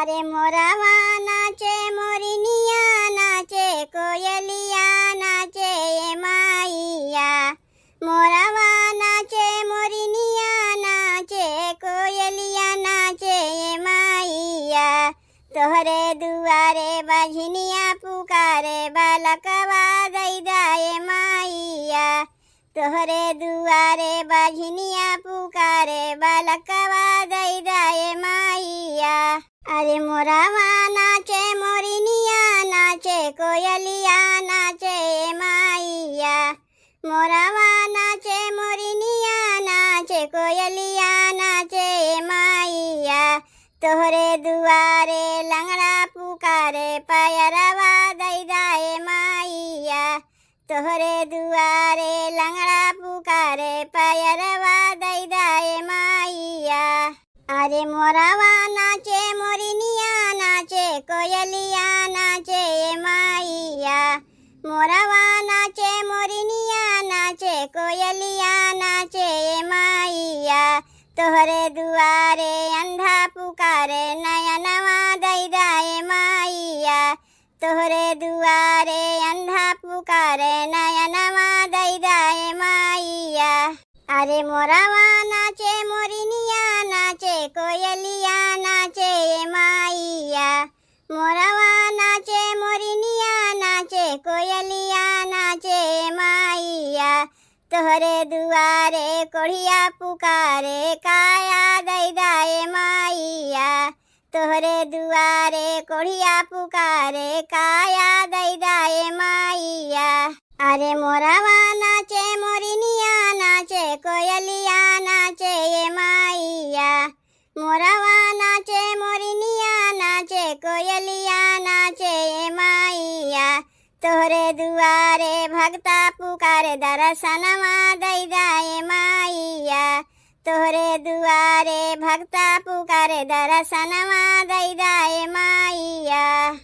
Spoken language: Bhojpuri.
अरे मोरवा नाचे मोरनिया नाचे कोयलिया नाचे माइया। मोरवा नाचे मोरनिया नाचे कोयलिया नाचे माइया। तोहरे दुआरे बजनिया पुकारे बालकवा दई दाए माइया। तोहरे दुआरे बजनिया पुकारे बालकवा दई दाए माइया। अरे मोरवा नाचे मोरनिया नाचे कोयलिया नाचे माइया। मोरवा नाचे मोरनिया नाचे कोयलिया नाचे माइया। तोहरे दुआरे लंगड़ा पुकारे पायरवा दई दाए माइया। तोहरे दुआरे लंगड़ा पुकारे पायरवा दई दाए माइया। अरे मोरवा नाचे मोरनिया नाचे कोयलिया नाचे माइया। मोरवा नाचे मोरनिया नाचे कोयलिया नाचे माइया। तोहरे दुआरे अंधा पुकारे नयनवा दई दाए माइया। तोहरे दुआरे अंधा पुकारे नयनवा दई दाए माइया। अरे मोरवा नाचे मोरनिया नाचे कोयलिया नाचे माइया। मोरवा नाचे मोरनिया नाचे कोयलिया नाचे माइया। तोहरे दुआरे कोढ़िया पुकारे काया दई दाए माइया। तोहरे दुआरे कोढ़िया पुकारे काया दई दाए माइया। अरे मोरवा नाचे मोरनिया नाचे कोयलिया नाचे माइया। मोरवा नाचे मोरनिया नाचे कोयलिया नाचे माइया। तोहरे दुआरे भक्ता पुकारे दर्शनवा दई दाए माइया। तोहरे दुआरे भक्ता पुकारे दर्शनवा दई दाए माइया।